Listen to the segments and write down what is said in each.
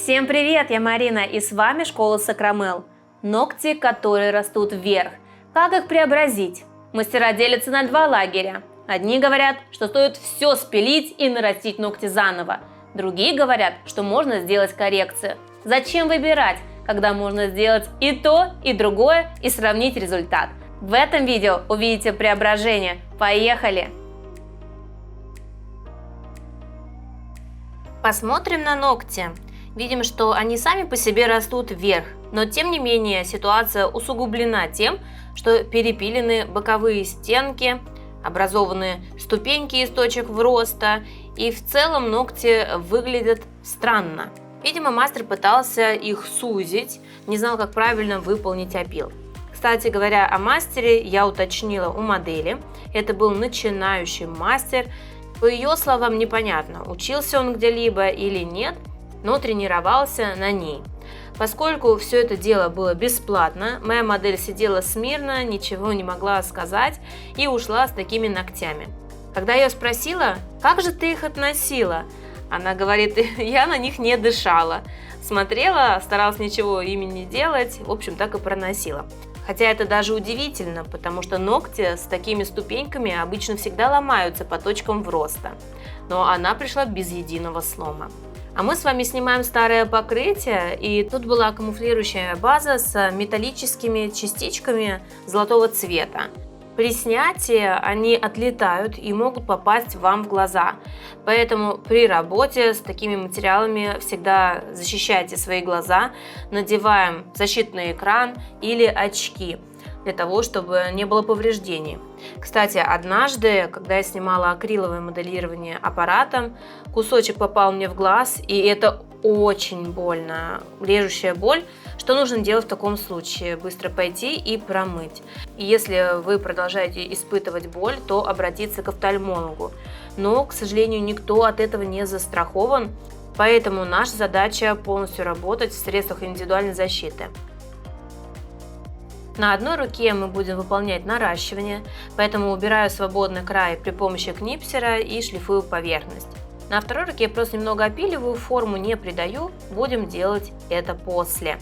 Всем привет, я Марина, и с вами Школа Сакрамел. Ногти, которые растут вверх. Как их преобразить? Мастера делятся на два лагеря. Одни говорят, что стоит все спилить и нарастить ногти заново. Другие говорят, что можно сделать коррекцию. Зачем выбирать, когда можно сделать и то, и другое, и сравнить результат? В этом видео увидите преображение. Поехали! Посмотрим на ногти. Видим, что они сами по себе растут вверх, но тем не менее ситуация усугублена тем, что перепилены боковые стенки, образованы ступеньки из точек роста, и в целом ногти выглядят странно. Видимо, мастер пытался их сузить, не знал, как правильно выполнить опил. Кстати говоря, о мастере я уточнила у модели. Это был начинающий мастер. По ее словам, непонятно, учился он где-либо или нет, но тренировался на ней. Поскольку все это дело было бесплатно, моя модель сидела смирно, ничего не могла сказать и ушла с такими ногтями. Когда я ее спросила, как же ты их относила, она говорит, я на них не дышала. Смотрела, старалась ничего ими не делать, в общем, так и проносила. Хотя это даже удивительно, потому что ногти с такими ступеньками обычно всегда ломаются по точкам роста. Но она пришла без единого слома. А мы с вами снимаем старое покрытие, и тут была камуфлирующая база с металлическими частичками золотого цвета. При снятии они отлетают и могут попасть вам в глаза. Поэтому при работе с такими материалами всегда защищайте свои глаза, надеваем защитный экран или очки, для того, чтобы не было повреждений. Кстати, однажды, когда я снимала акриловое моделирование аппаратом, кусочек попал мне в глаз, и это очень больно, режущая боль. Что нужно делать в таком случае? Быстро пойти и промыть. И если вы продолжаете испытывать боль, то обратиться к офтальмологу. Но, к сожалению, никто от этого не застрахован, поэтому наша задача полностью работать в средствах индивидуальной защиты. На одной руке мы будем выполнять наращивание, поэтому убираю свободный край при помощи книпсера и шлифую поверхность. На второй руке я просто немного опиливаю, форму не придаю, будем делать это после.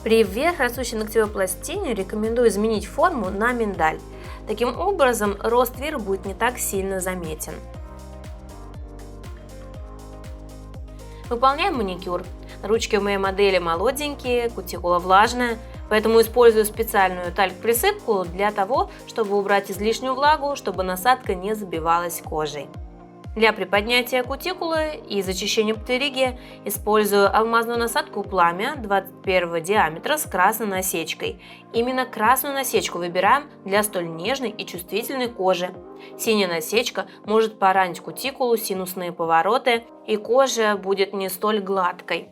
При вверх растущей ногтевой пластине рекомендую изменить форму на миндаль. Таким образом, рост вверх будет не так сильно заметен. Выполняем маникюр. Ручки у моей модели молоденькие, кутикула влажная, поэтому использую специальную тальк-присыпку для того, чтобы убрать излишнюю влагу, чтобы насадка не забивалась кожей. Для приподнятия кутикулы и зачищения птериги использую алмазную насадку «Пламя» 21 диаметра с красной насечкой. Именно красную насечку выбираем для столь нежной и чувствительной кожи. Синяя насечка может поранить кутикулу, синусные повороты, и кожа будет не столь гладкой.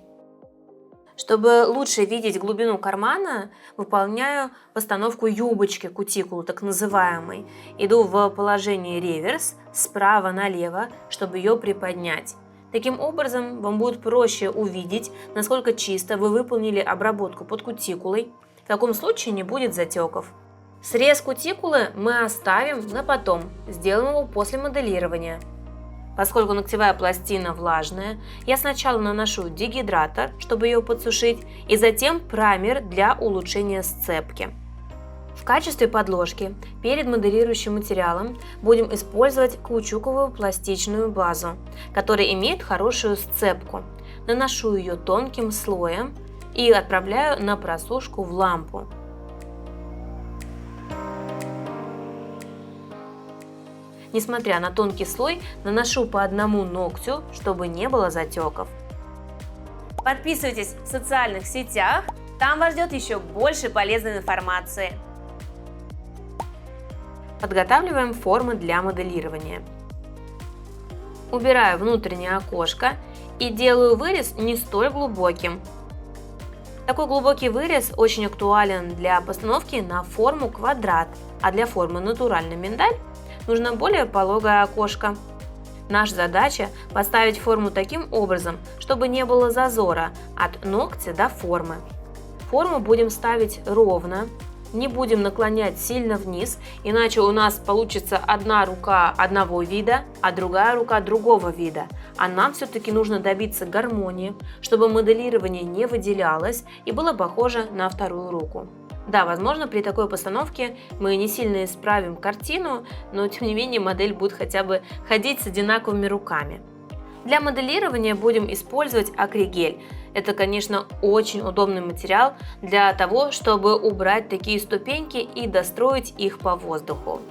Чтобы лучше видеть глубину кармана, выполняю постановку юбочки кутикулы, так называемой. Иду в положение реверс, справа налево, чтобы ее приподнять. Таким образом, вам будет проще увидеть, насколько чисто вы выполнили обработку под кутикулой. В таком случае не будет затеков. Срез кутикулы мы оставим на потом, сделаем его после моделирования. Поскольку ногтевая пластина влажная, я сначала наношу дегидратор, чтобы ее подсушить, и затем праймер для улучшения сцепки. В качестве подложки перед моделирующим материалом будем использовать каучуковую пластичную базу, которая имеет хорошую сцепку. Наношу ее тонким слоем и отправляю на просушку в лампу. Несмотря на тонкий слой, наношу по одному ногтю, чтобы не было затеков. Подписывайтесь в социальных сетях, там вас ждет еще больше полезной информации. Подготавливаем формы для моделирования. Убираю внутреннее окошко и делаю вырез не столь глубоким. Такой глубокий вырез очень актуален для постановки на форму квадрат, а для формы натуральный миндаль нужно более пологое окошко. Наша задача поставить форму таким образом, чтобы не было зазора от ногтя до формы. Форму будем ставить ровно, Не будем наклонять сильно вниз, иначе у нас получится одна рука одного вида, а другая рука другого вида. А нам все-таки нужно добиться гармонии, чтобы моделирование не выделялось и было похоже на вторую руку. Да, возможно, при такой постановке мы не сильно исправим картину, но тем не менее модель будет хотя бы ходить с одинаковыми руками. Для моделирования будем использовать акригель. Это, конечно, очень удобный материал для того, чтобы убрать такие ступеньки и достроить их по воздуху.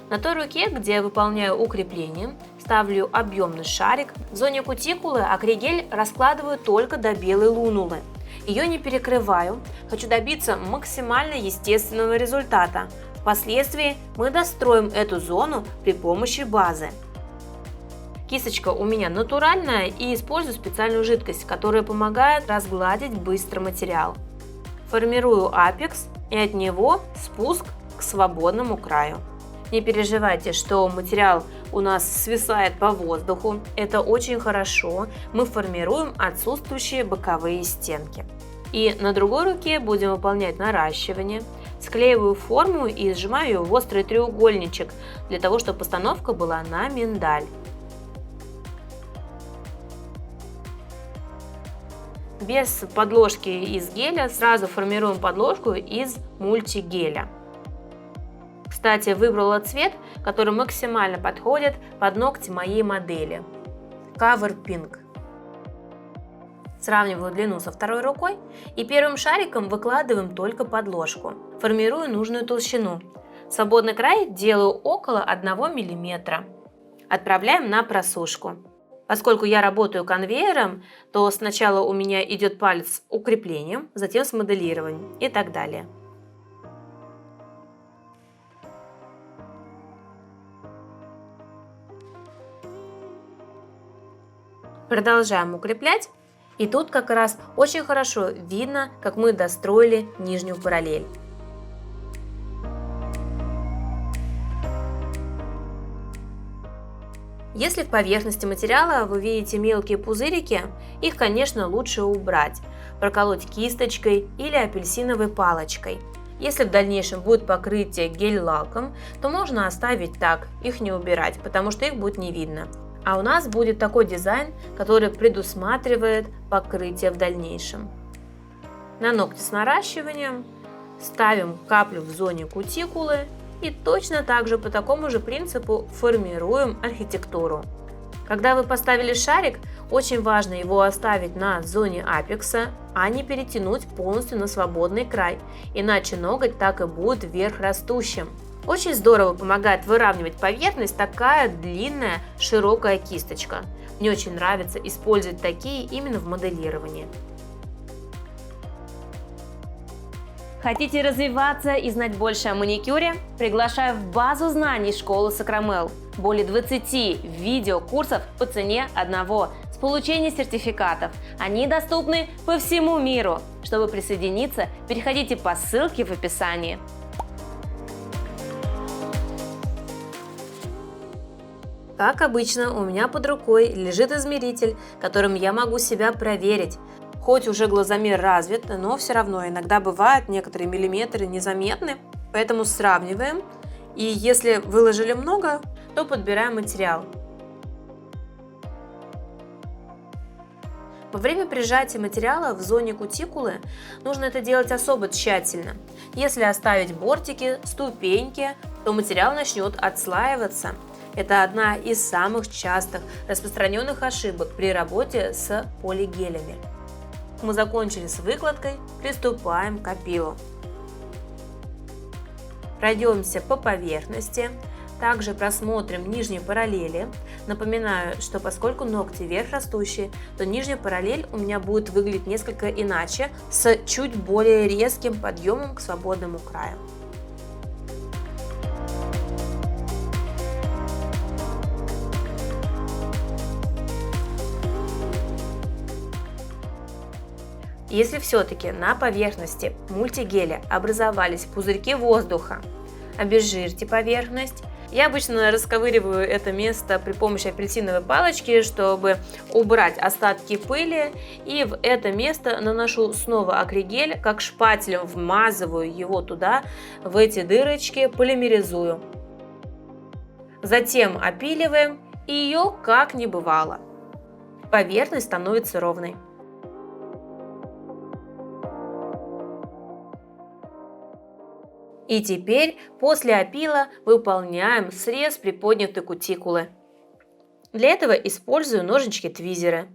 На той руке, где я выполняю укрепление, ставлю объемный шарик. В зоне кутикулы акригель раскладываю только до белой лунулы. Ее не перекрываю, хочу добиться максимально естественного результата. Впоследствии мы достроим эту зону при помощи базы. Кисточка у меня натуральная и использую специальную жидкость, которая помогает разгладить быстро материал. Формирую апекс и от него спуск к свободному краю. Не переживайте, что материал у нас свисает по воздуху. Это очень хорошо. Мы формируем отсутствующие боковые стенки. И на другой руке будем выполнять наращивание. Склеиваю форму и сжимаю ее в острый треугольничек, для того, чтобы постановка была на миндаль. Без подложки из геля сразу формируем подложку из мультигеля. Кстати, выбрала цвет, который максимально подходит под ногти моей модели. Cover Pink. Сравниваю длину со второй рукой и первым шариком выкладываем только подложку. Формирую нужную толщину. Свободный край делаю около 1 мм. Отправляем на просушку. Поскольку я работаю конвейером, то сначала у меня идет палец с укреплением, затем с моделированием и так далее. Продолжаем укреплять. И тут как раз очень хорошо видно, как мы достроили нижнюю параллель. Если в поверхности материала вы видите мелкие пузырики, их, конечно, лучше убрать, проколоть кисточкой или апельсиновой палочкой. Если в дальнейшем будет покрытие гель-лаком, то можно оставить так, их не убирать, потому что их будет не видно. А у нас будет такой дизайн, который предусматривает покрытие в дальнейшем. На ногти с наращиванием ставим каплю в зоне кутикулы и точно так же по такому же принципу формируем архитектуру. Когда вы поставили шарик, очень важно его оставить на зоне апекса, а не перетянуть полностью на свободный край, иначе ноготь так и будет вверх растущим. Очень здорово помогает выравнивать поверхность такая длинная широкая кисточка. Мне очень нравится использовать такие именно в моделировании. Хотите развиваться и знать больше о маникюре? Приглашаю в базу знаний школы Сакрамел. Более 20 видеокурсов по цене одного с получением сертификатов. Они доступны по всему миру. Чтобы присоединиться, переходите по ссылке в описании. Как обычно, у меня под рукой лежит измеритель, которым я могу себя проверить. Хоть уже глазомер развит, но все равно иногда бывают некоторые миллиметры незаметны, поэтому сравниваем. И если выложили много, то подбираем материал. Во время прижатия материала в зоне кутикулы нужно это делать особо тщательно. Если оставить бортики, ступеньки, то материал начнет отслаиваться. Это одна из самых частых распространенных ошибок при работе с полигелями. Мы закончили с выкладкой, приступаем к опилу. Пройдемся по поверхности, также просмотрим нижние параллели. Напоминаю, что поскольку ногти вверх растущие, то нижняя параллель у меня будет выглядеть несколько иначе, с чуть более резким подъемом к свободному краю. Если все-таки на поверхности мультигеля образовались пузырьки воздуха, обезжирьте поверхность, Я обычно расковыриваю это место при помощи апельсиновой палочки, чтобы убрать остатки пыли, и в это место наношу снова акригель, как шпателем вмазываю его туда, в эти дырочки, полимеризую. Затем опиливаем, и ее как не бывало. Поверхность становится ровной. И теперь после опила выполняем срез приподнятой кутикулы. Для этого использую ножнички-твизеры.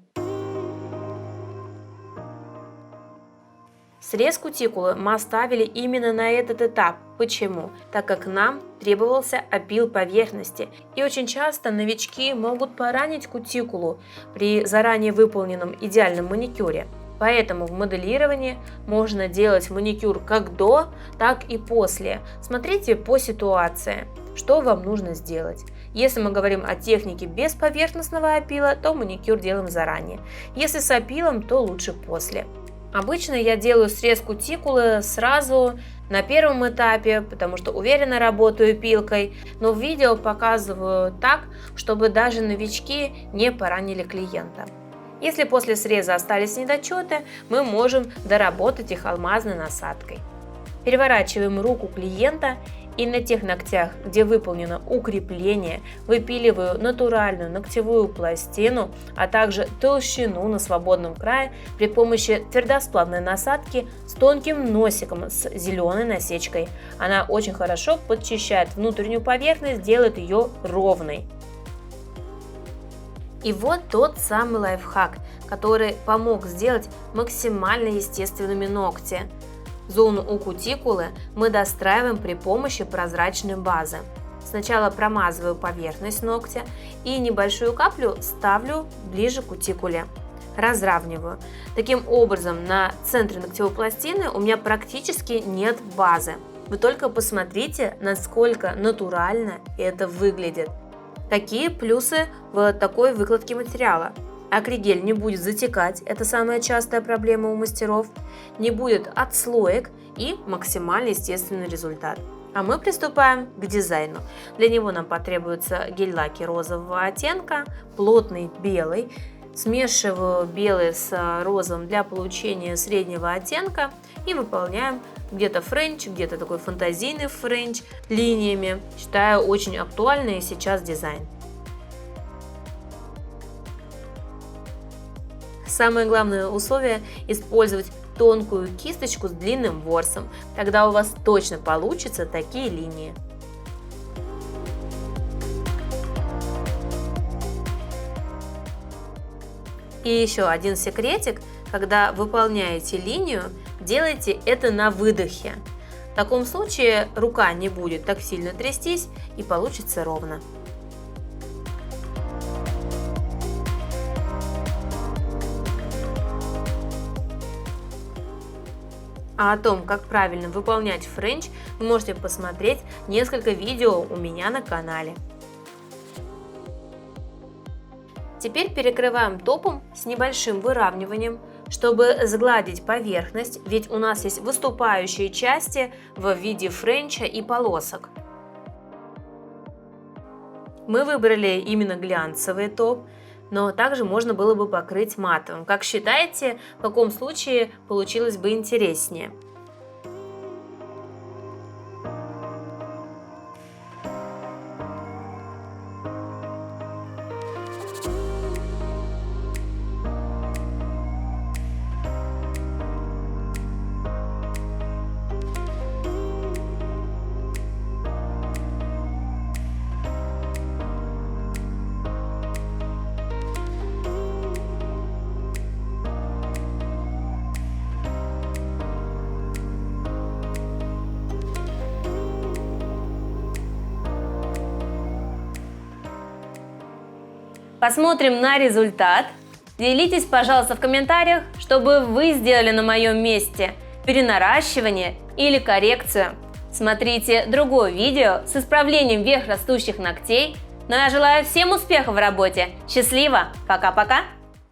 Срез кутикулы мы оставили именно на этот этап. Почему? Так как нам требовался опил поверхности. И очень часто новички могут поранить кутикулу при заранее выполненном идеальном маникюре. Поэтому в моделировании можно делать маникюр как до, так и после. Смотрите по ситуации, что вам нужно сделать. Если мы говорим о технике без поверхностного опила, то маникюр делаем заранее. Если с опилом, то лучше после. Обычно я делаю срез кутикулы сразу на первом этапе, потому что уверенно работаю пилкой, но в видео показываю так, чтобы даже новички не поранили клиента. Если после среза остались недочеты, мы можем доработать их алмазной насадкой. Переворачиваем руку клиента и на тех ногтях, где выполнено укрепление, выпиливаю натуральную ногтевую пластину, а также толщину на свободном крае при помощи твердосплавной насадки с тонким носиком с зеленой насечкой. Она очень хорошо подчищает внутреннюю поверхность, делает ее ровной. И вот тот самый лайфхак, который помог сделать максимально естественными ногти. Зону у кутикулы мы достраиваем при помощи прозрачной базы. Сначала промазываю поверхность ногтя и небольшую каплю ставлю ближе к кутикуле. Разравниваю. Таким образом, на центре ногтевой пластины у меня практически нет базы. Вы только посмотрите, насколько натурально это выглядит. Какие плюсы в такой выкладке материала? Акригель не будет затекать, это самая частая проблема у мастеров, не будет отслоек и максимально естественный результат. А мы приступаем к дизайну. Для него нам потребуются гель-лаки розового оттенка, плотный белый. Смешиваю белый с розовым для получения среднего оттенка и выполняем где-то френч, где-то такой фантазийный френч линиями. Считаю очень актуальный сейчас дизайн. Самое главное условие – использовать тонкую кисточку с длинным ворсом. Тогда у вас точно получатся такие линии. И еще один секретик, когда выполняете линию, делайте это на выдохе. В таком случае рука не будет так сильно трястись и получится ровно. А о том, как правильно выполнять френч, вы можете посмотреть несколько видео у меня на канале. Теперь перекрываем топом с небольшим выравниванием, чтобы сгладить поверхность, ведь у нас есть выступающие части в виде френча и полосок. Мы выбрали именно глянцевый топ, но также можно было бы покрыть матовым. Как считаете, в каком случае получилось бы интереснее? Посмотрим на результат. Делитесь, пожалуйста, в комментариях, что бы вы сделали на моем месте: перенаращивание или коррекцию. Смотрите другое видео с исправлением вверх растущих ногтей. Но я желаю всем успехов в работе. Счастливо! Пока-пока!